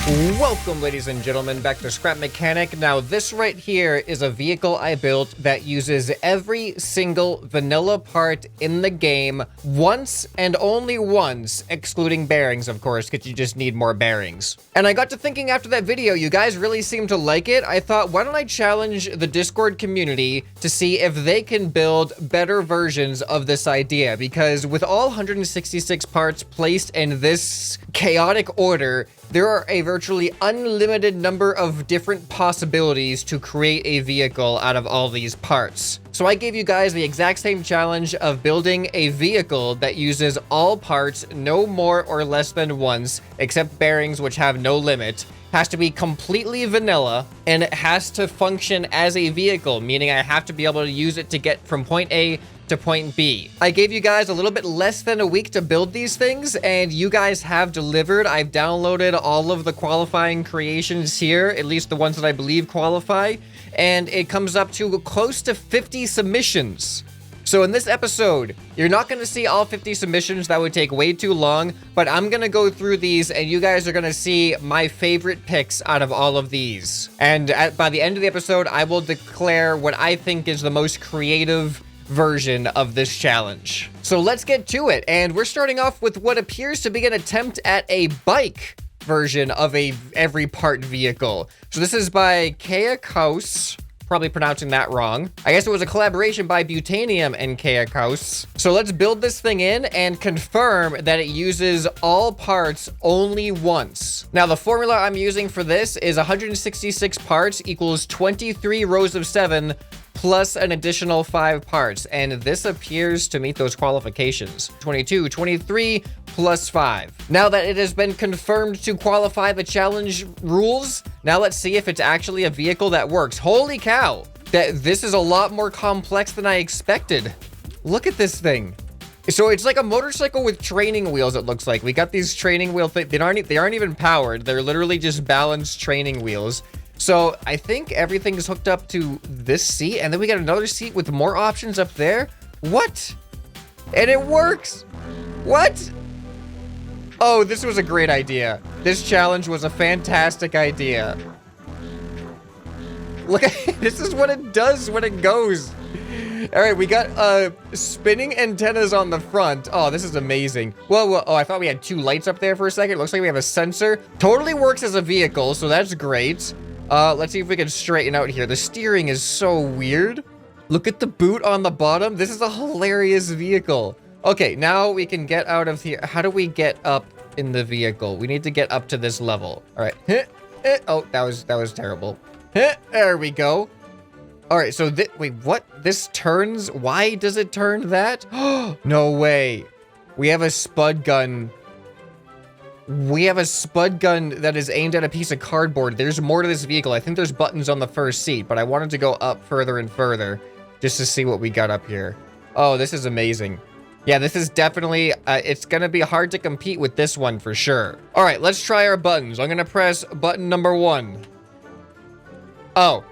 Welcome, ladies and gentlemen, back to Scrap Mechanic. Now, this right here is a vehicle I built that uses every single vanilla part in the game once and only once, excluding bearings, of course, because you just need more bearings. And I got to thinking after that video, you guys really seem to like it. I thought, why don't I challenge the Discord community to see if they can build better versions of this idea? Because with all 166 parts placed in this chaotic order, there are a virtually unlimited number of different possibilities to create a vehicle out of all these parts. So I gave you guys the exact same challenge of building a vehicle that uses all parts no more or less than once, except bearings, which have no limit. Has to be completely vanilla, and it has to function as a vehicle, meaning I have to be able to use it to get from point A to point B. I gave you guys a little bit less than a week to build these things, and you guys have delivered. I've downloaded all of the qualifying creations here, at least the ones that I believe qualify, and it comes up to close to 50 submissions. So in this episode, you're not going to see all 50 submissions. That would take way too long, but I'm going to go through these and you guys are going to see my favorite picks out of all of these. And by the end of the episode, I will declare what I think is the most creative version of this challenge. So let's get to it. And we're starting off with what appears to be an attempt at a bike version of a every part vehicle. So this is by Kaos. Probably pronouncing that wrong. I guess it was a collaboration by Butanium and Kaos. So let's build this thing in and confirm that it uses all parts only once. Now, the formula I'm using for this is 166 parts equals 23 rows of 7 plus an additional 5 parts. And this appears to meet those qualifications. 22, 23 plus 5. Now that it has been confirmed to qualify the challenge rules, now let's see if it's actually a vehicle that works. Holy cow! This is a lot more complex than I expected. Look at this thing. So it's like a motorcycle with training wheels, it looks like. We got these training wheel things. They aren't even powered. They're literally just balanced training wheels. So I think everything is hooked up to this seat, and then we got another seat with more options up there. What? And it works. What? Oh, this was a great idea. This challenge was a fantastic idea. Look at this is what it does when it goes. All right, we got spinning antennas on the front. Oh, this is amazing. Whoa. Oh, I thought we had 2 lights up there for a second. It looks like we have a sensor. Totally works as a vehicle, so that's great. Let's see if we can straighten out here. The steering is so weird. Look at the boot on the bottom. This is a hilarious vehicle. Okay, now we can get out of here. How do we get up in the vehicle? We need to get up to this level. All right. Oh, that was terrible. There we go. All right, so wait, what? This turns? Why does it turn that? No way. We have a spud gun. We have a spud gun that is aimed at a piece of cardboard. There's more to this vehicle. I think there's buttons on the first seat, but I wanted to go up further and further just to see what we got up here. Oh, this is amazing. Yeah, this is definitely, it's gonna be hard to compete with this one for sure. All right, let's try our buttons. I'm gonna press button number 1. Oh,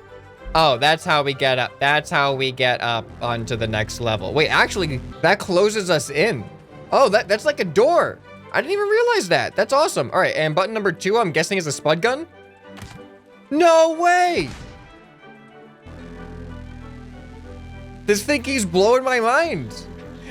that's how we get up. That's how we get up onto the next level. Wait, actually, that closes us in. Oh, that's like a door. I didn't even realize that. That's awesome. All right, and button number 2, I'm guessing is a spud gun? No way! This thing keeps blowing my mind.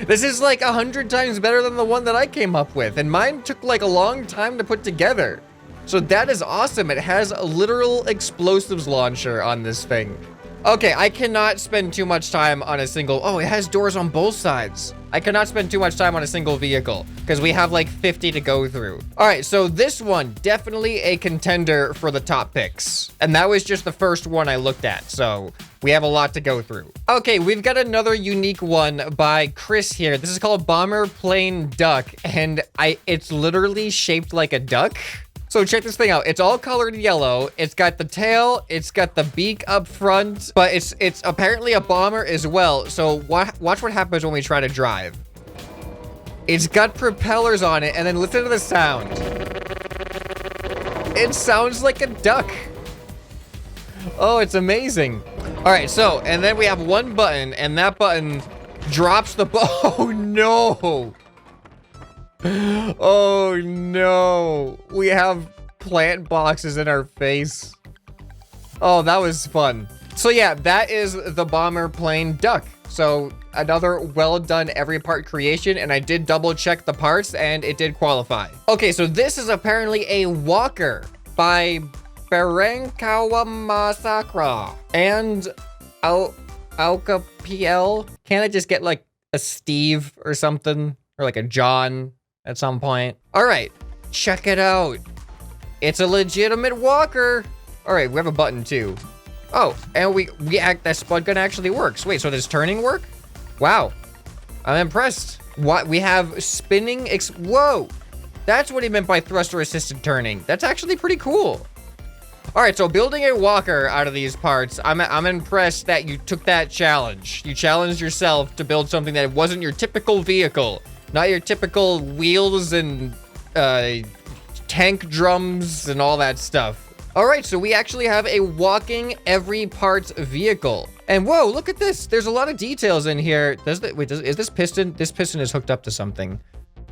This is like 100 times better than the one that I came up with, and mine took like a long time to put together. So that is awesome. It has a literal explosives launcher on this thing. Okay, I cannot spend too much time on a single... Oh, it has doors on both sides. I cannot spend too much time on a single vehicle because we have like 50 to go through. All right, so this one, definitely a contender for the top picks. And that was just the first one I looked at, so we have a lot to go through. Okay, we've got another unique one by Chris here. This is called Bomber Plane Duck, and it's literally shaped like a duck. So check this thing out. It's all colored yellow. It's got the tail. It's got the beak up front, but it's apparently a bomber as well. So watch what happens when we try to drive. It's got propellers on it, and then listen to the sound. It sounds like a duck. Oh, it's amazing. All right, so, and then we have one button, and that button drops the oh no. Oh no. We have plant boxes in our face. Oh, that was fun. So yeah, that is the bomber plane duck. So another well done every part creation, and I did double check the parts and it did qualify. Okay, so this is apparently a walker by Berenkawa Masakra and Alka PL. Can't I just get like a Steve or something? Or like a John at some point? All right, check it out. It's a legitimate walker. All right, we have a button too. Oh, and that spud gun actually works. Wait, so does turning work? Wow, I'm impressed. What, we have spinning, whoa. That's what he meant by thruster assisted turning. That's actually pretty cool. All right, so building a walker out of these parts, I'm impressed that you took that challenge. You challenged yourself to build something that wasn't your typical vehicle, not your typical wheels and tank drums and all that stuff. All right, so we actually have a walking every parts vehicle. And whoa, look at this. There's a lot of details in here. Is this piston? This piston is hooked up to something.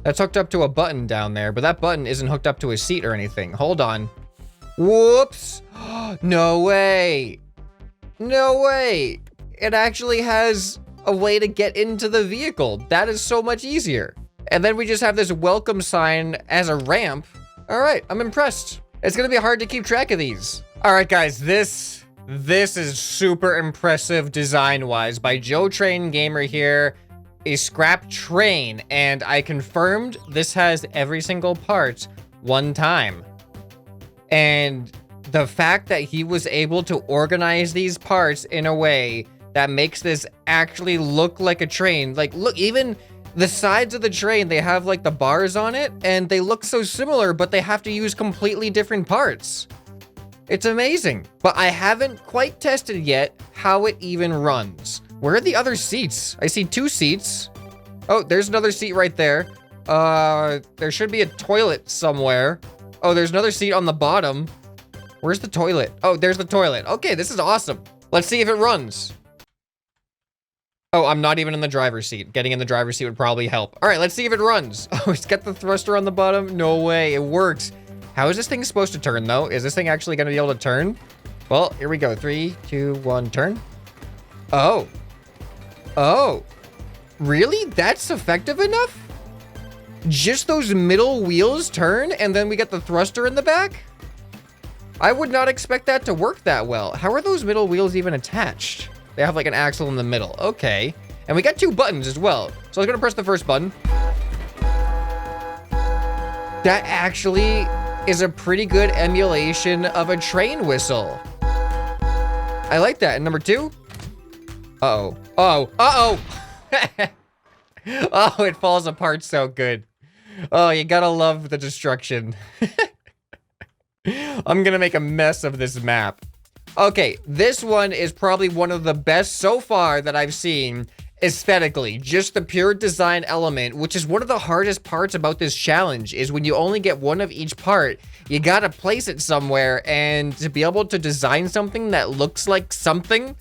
That's hooked up to a button down there, but that button isn't hooked up to a seat or anything. Hold on. Whoops. No way. No way. It actually has a way to get into the vehicle. That is so much easier. And then we just have this welcome sign as a ramp. All right, I'm impressed. It's gonna be hard to keep track of these. All right, guys, this is super impressive design-wise by Joe Train Gamer here, a scrap train, and I confirmed this has every single part one time. And the fact that he was able to organize these parts in a way that makes this actually look like a train. Like, look, even the sides of the train, they have like the bars on it and they look so similar, but they have to use completely different parts. It's amazing, but I haven't quite tested yet how it even runs. Where are the other seats? I see 2 seats. Oh, there's another seat right there. There should be a toilet somewhere. Oh, there's another seat on the bottom. Where's the toilet? Oh, there's the toilet. Okay, this is awesome. Let's see if it runs. Oh, I'm not even in the driver's seat. Getting in the driver's seat would probably help. All right, let's see if it runs. Oh, it's got the thruster on the bottom. No way, it works. How is this thing supposed to turn though? Is this thing actually gonna be able to turn? Well, here we go. 3, 2, 1, turn. Oh. Oh. Really? That's effective enough? Just those middle wheels turn and then we get the thruster in the back? I would not expect that to work that well. How are those middle wheels even attached? They have like an axle in the middle. Okay. And we got 2 buttons as well. So I was gonna press the first button. That actually is a pretty good emulation of a train whistle. I like that. And number 2? Uh-oh. Uh-oh. Uh-oh. Oh, it falls apart so good. Oh, you gotta love the destruction. I'm gonna make a mess of this map. Okay, this one is probably one of the best so far that I've seen aesthetically. Just the pure design element, which is one of the hardest parts about this challenge, is when you only get one of each part, you gotta place it somewhere, and to be able to design something that looks like something,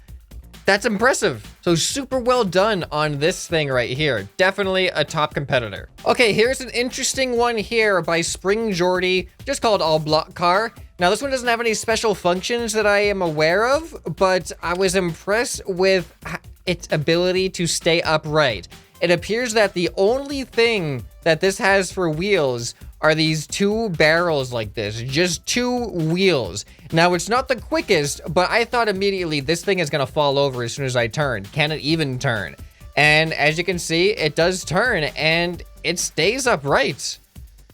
that's impressive. So super well done on this thing right here. Definitely a top competitor. Okay, here's an interesting one here by Spring Jordy, just called All Block Car. Now this one doesn't have any special functions that I am aware of, but I was impressed with its ability to stay upright. It appears that the only thing that this has for wheels are these 2 barrels like this, just 2 wheels. Now it's not the quickest, but I thought immediately this thing is gonna fall over as soon as I turn. Can it even turn? And as you can see, it does turn and it stays upright.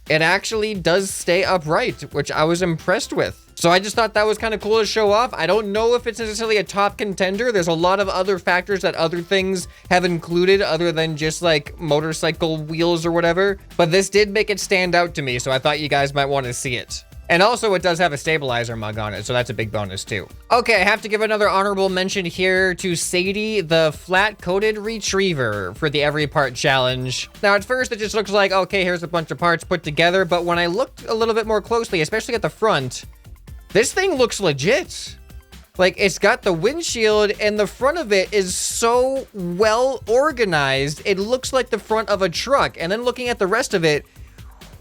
It actually does stay upright, which I was impressed with. So I just thought that was kind of cool to show off. I don't know if it's necessarily a top contender. There's a lot of other factors that other things have included other than just like motorcycle wheels or whatever. But this did make it stand out to me, so I thought you guys might want to see it. And also it does have a stabilizer mug on it, so that's a big bonus too. Okay, I have to give another honorable mention here to Sadie, the flat-coated retriever for the every part challenge. Now at first it just looks like, okay, here's a bunch of parts put together, but when I looked a little bit more closely, especially at the front, this thing looks legit. Like, it's got the windshield and the front of it is so well organized. It looks like the front of a truck. And then looking at the rest of it,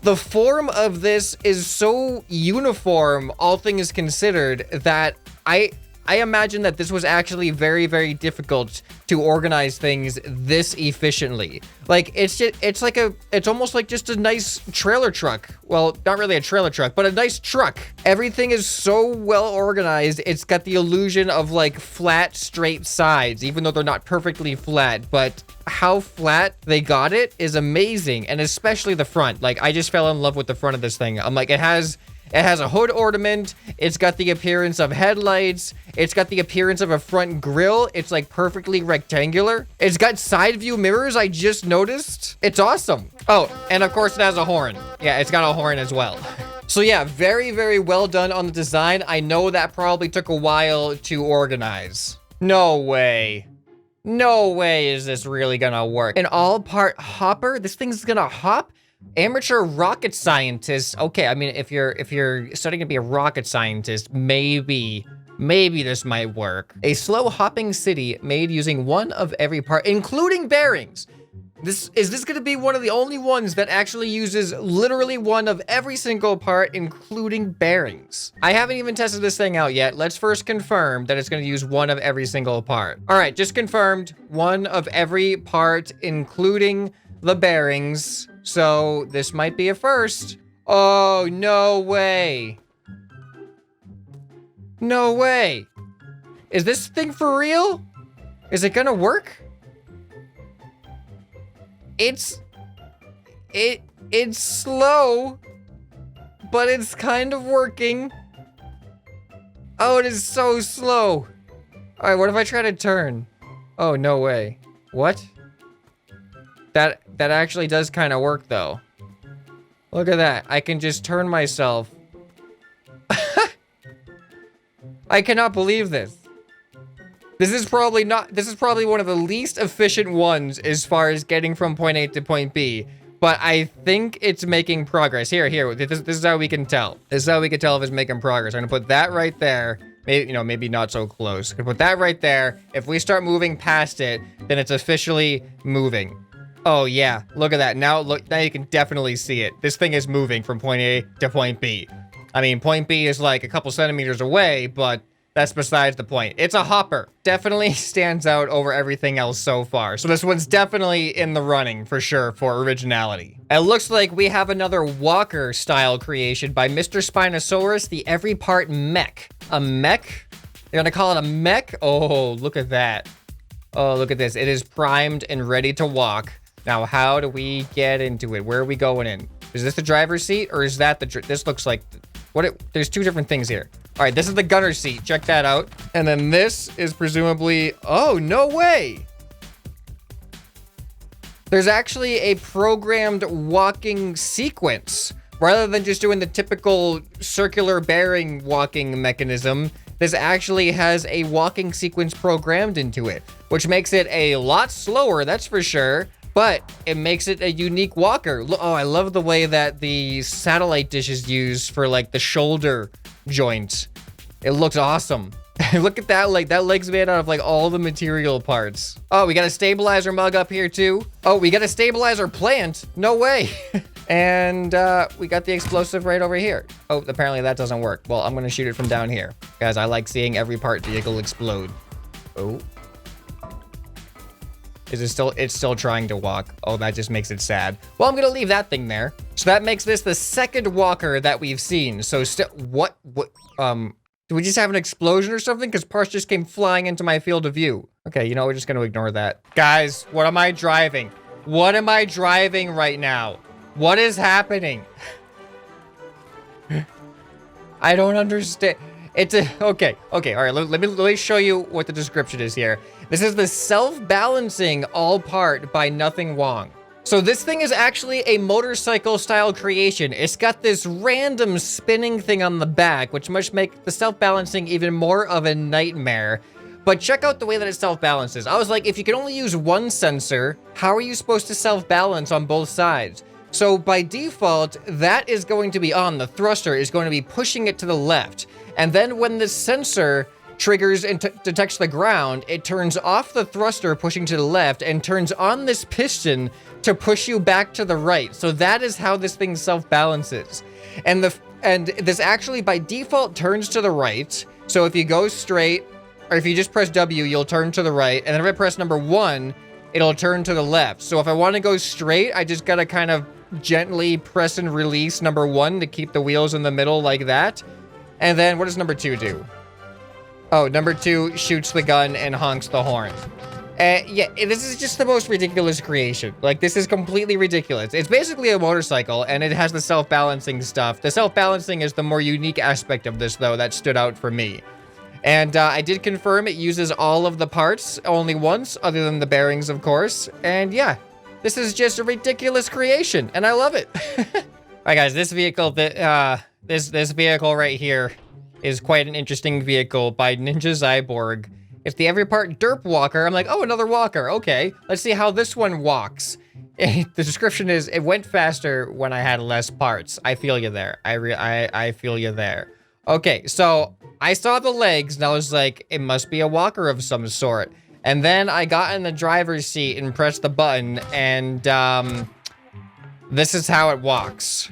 The form of this is so uniform, all things considered, that I imagine that this was actually very, very difficult to organize things this efficiently. Like, it's almost like just a nice trailer truck. Well, not really a trailer truck, but a nice truck. Everything is so well organized. It's got the illusion of like flat, straight sides, even though they're not perfectly flat, but how flat they got it is amazing. And especially the front. Like, I just fell in love with the front of this thing. I'm like, it has a hood ornament. It's got the appearance of headlights. It's got the appearance of a front grille. It's like perfectly rectangular. It's got side view mirrors, I just noticed. It's awesome. Oh, and of course it has a horn. Yeah, it's got a horn as well. So yeah, very, very well done on the design. I know that probably took a while to organize. No way. No way is this really gonna work. An all-part hopper? This thing's gonna hop? Amateur rocket scientist. Okay, I mean, if you're studying to be a rocket scientist, maybe this might work. A slow hopping city made using one of every part, including bearings. Is this gonna be one of the only ones that actually uses literally one of every single part, including bearings? I haven't even tested this thing out yet. Let's first confirm that it's gonna use one of every single part. All right, just confirmed. One of every part, including the bearings. So this might be a first. Oh, no way. No way. Is this thing for real? Is it gonna work? It's slow, but it's kind of working. Oh, it is so slow. All right, what if I try to turn? Oh, no way. What? That actually does kind of work, though. Look at that. I can just turn myself. I cannot believe this. This is probably one of the least efficient ones as far as getting from point A to point B. But I think it's making progress. Here. This is how we can tell. This is how we can tell if it's making progress. I'm gonna put that right there. Maybe, maybe not so close. I'm gonna put that right there. If we start moving past it, then it's officially moving. Oh yeah, look at that. Now you can definitely see it. This thing is moving from point A to point B. I mean, point B is like a couple centimeters away, but that's besides the point. It's a hopper. Definitely stands out over everything else so far. So this one's definitely in the running for sure for originality. It looks like we have another walker style creation by Mr. Spinosaurus, the every part mech. A mech? They're gonna call it a mech? Oh, look at that. Oh, look at this. It is primed and ready to walk. Now, how do we get into it? Where are we going in? Is this the driver's seat or is that this looks like, there's two different things here. All right, this is the gunner's seat. Check that out. And then this is presumably, oh, no way. There's actually a programmed walking sequence. Rather than just doing the typical circular bearing walking mechanism, this actually has a walking sequence programmed into it, which makes it a lot slower, that's for sure. But it makes it a unique walker. Oh, I love the way that the satellite dish is used for like the shoulder joint. It looks awesome. Look at that, like that leg's made out of like all the material parts. Oh, we got a stabilizer mug up here too. Oh, we got a stabilizer plant. No way. And we got the explosive right over here. Oh, apparently that doesn't work. Well, I'm gonna shoot it from down here. Guys, I like seeing every part vehicle explode. Oh. It's still trying to walk. Oh, that just makes it sad. Well, I'm gonna leave that thing there. So that makes this the second walker that we've seen. So what, do we just have an explosion or something? Because parts just came flying into my field of view. Okay, we're just gonna ignore that. Guys, what am I driving? What am I driving right now? What is happening? I don't understand. Okay, all right, let me show you what the description is here. This is the self-balancing all part by Nothing Wong. So this thing is actually a motorcycle style creation. It's got this random spinning thing on the back, which must make the self-balancing even more of a nightmare. But check out the way that it self-balances. I was like, if you can only use one sensor, how are you supposed to self-balance on both sides? So by default, that is going to be on. The thruster is going to be pushing it to the left. And then when the sensor triggers and detects the ground, it turns off the thruster pushing to the left and turns on this piston to push you back to the right. So that is how this thing self-balances. And this actually by default turns to the right. So if you go straight, or if you just press W, you'll turn to the right. And then if I press number 1, it'll turn to the left. So if I want to go straight, I just gotta kind of gently press and release number 1 to keep the wheels in the middle like that. And then what does number 2 do? Oh, number 2 shoots the gun and honks the horn. Yeah, this is just the most ridiculous creation. Like, this is completely ridiculous. It's basically a motorcycle, and it has the self-balancing stuff. The self-balancing is the more unique aspect of this, though, that stood out for me. And I did confirm it uses all of the parts only once, other than the bearings, of course. And yeah, this is just a ridiculous creation, and I love it. All right, guys, this vehicle, this vehicle right here is quite an interesting vehicle by Ninja Zyborg. It's the every part derp walker. I'm like, oh, another walker. Okay, let's see how this one walks. The description is, it went faster when I had less parts. I feel you there. I feel you there. Okay, so I saw the legs and I was like, it must be a walker of some sort. And then I got in the driver's seat and pressed the button, and this is how it walks.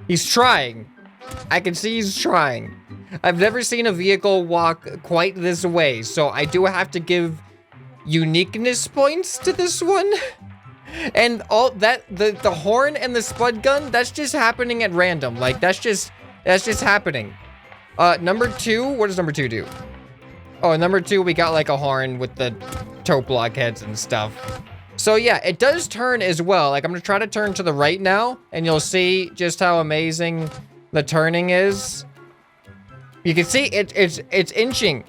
He's trying. I can see he's trying. I've never seen a vehicle walk quite this way, so I do have to give uniqueness points to this one. And all that, the horn and the spud gun, that's just happening at random. Like, that's just happening. Number 2, what does number 2 do? Oh, number 2, we got like a horn with the toe block heads and stuff. So yeah, it does turn as well. Like, I'm gonna try to turn to the right now, and you'll see just how amazing the turning is. You can see it's inching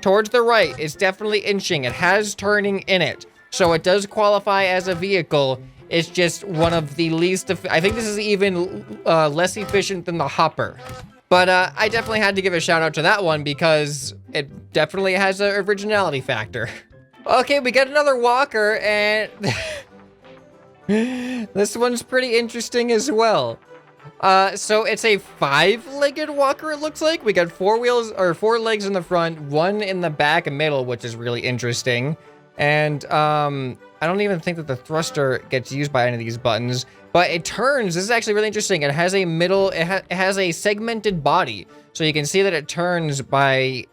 towards the right. It's definitely inching. It has turning in it. So it does qualify as a vehicle. It's just one of the least, I think this is even less efficient than the Hopper. But I definitely had to give a shout out to that one because it definitely has an originality factor. Okay, we got another walker, and this one's pretty interesting as well. So it's a 5-legged walker, it looks like. We got 4 wheels, or 4 legs in the front, 1 in the back and middle, which is really interesting. And I don't even think that the thruster gets used by any of these buttons, but it turns. This is actually really interesting. It has a middle, it has a segmented body. So you can see that it turns by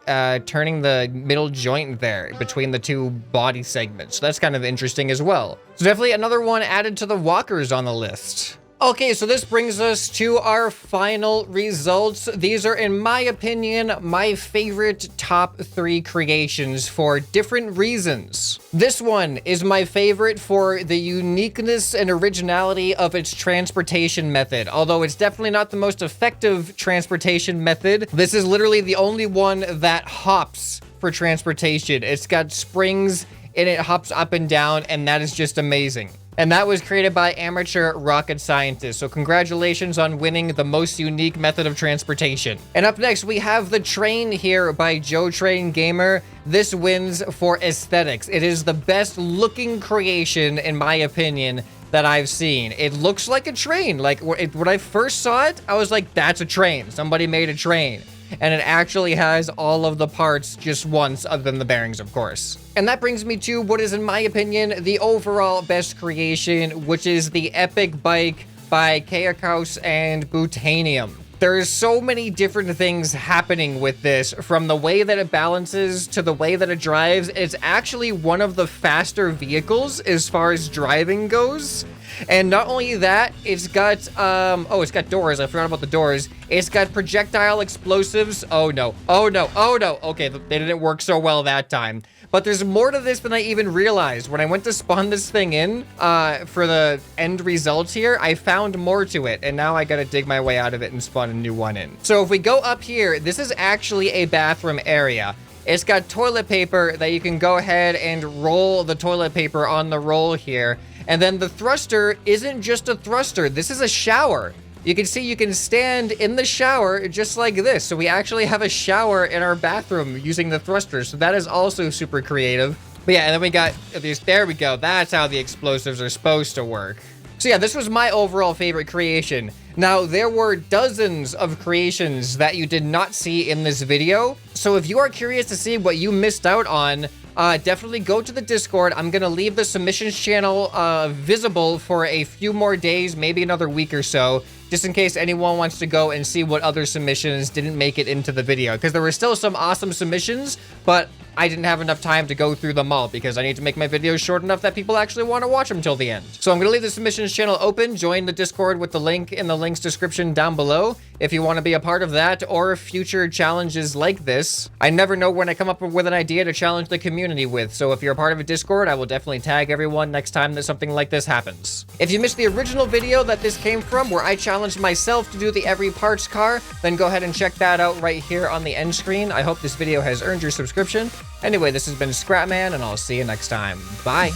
turning the middle joint there between the 2 body segments. So that's kind of interesting as well. So definitely another one added to the walkers on the list. Okay, so this brings us to our final results. These are, in my opinion, my favorite top 3 creations for different reasons. This one is my favorite for the uniqueness and originality of its transportation method. Although it's definitely not the most effective transportation method, this is literally the only one that hops for transportation. It's got springs and it hops up and down, and that is just amazing. And that was created by amateur rocket scientists. So congratulations on winning the most unique method of transportation. And up next, we have the train here by Joe Train Gamer. This wins for aesthetics. It is the best looking creation, in my opinion, that I've seen. It looks like a train. Like, when I first saw it, I was like, that's a train. Somebody made a train. And it actually has all of the parts just once, other than the bearings, of course. And that brings me to what is, in my opinion, the overall best creation, which is the Epic Bike by Chaos and Butanium. There's so many different things happening with this, from the way that it balances to the way that it drives. It's actually one of the faster vehicles as far as driving goes. And not only that, it's got, it's got doors. I forgot about the doors. It's got projectile explosives. Oh no, oh no, oh no. Okay, they didn't work so well that time. But there's more to this than I even realized. When I went to spawn this thing in for the end results here, I found more to it. And now I gotta dig my way out of it and spawn a new one in. So if we go up here, this is actually a bathroom area. It's got toilet paper that you can go ahead and roll the toilet paper on the roll here. And then the thruster isn't just a thruster. This is a shower. You can see you can stand in the shower just like this. So we actually have a shower in our bathroom using the thruster. So that is also super creative. But yeah, and then we got these, there we go. That's how the explosives are supposed to work. So yeah, this was my overall favorite creation. Now, there were dozens of creations that you did not see in this video. So if you are curious to see what you missed out on, definitely go to the Discord. I'm gonna leave the submissions channel visible for a few more days, maybe another week or so, just in case anyone wants to go and see what other submissions didn't make it into the video. Because there were still some awesome submissions, but I didn't have enough time to go through them all because I need to make my videos short enough that people actually want to watch them till the end. So I'm going to leave the submissions channel open. Join the Discord with the link in the link's description down below if you want to be a part of that or future challenges like this. I never know when I come up with an idea to challenge the community with, so if you're a part of a Discord, I will definitely tag everyone next time that something like this happens. If you missed the original video that this came from, where I challenged myself to do the every parts car, then go ahead and check that out right here on the end screen. I hope this video has earned your subscription. Anyway, this has been ScrapMan, and I'll see you next time. Bye!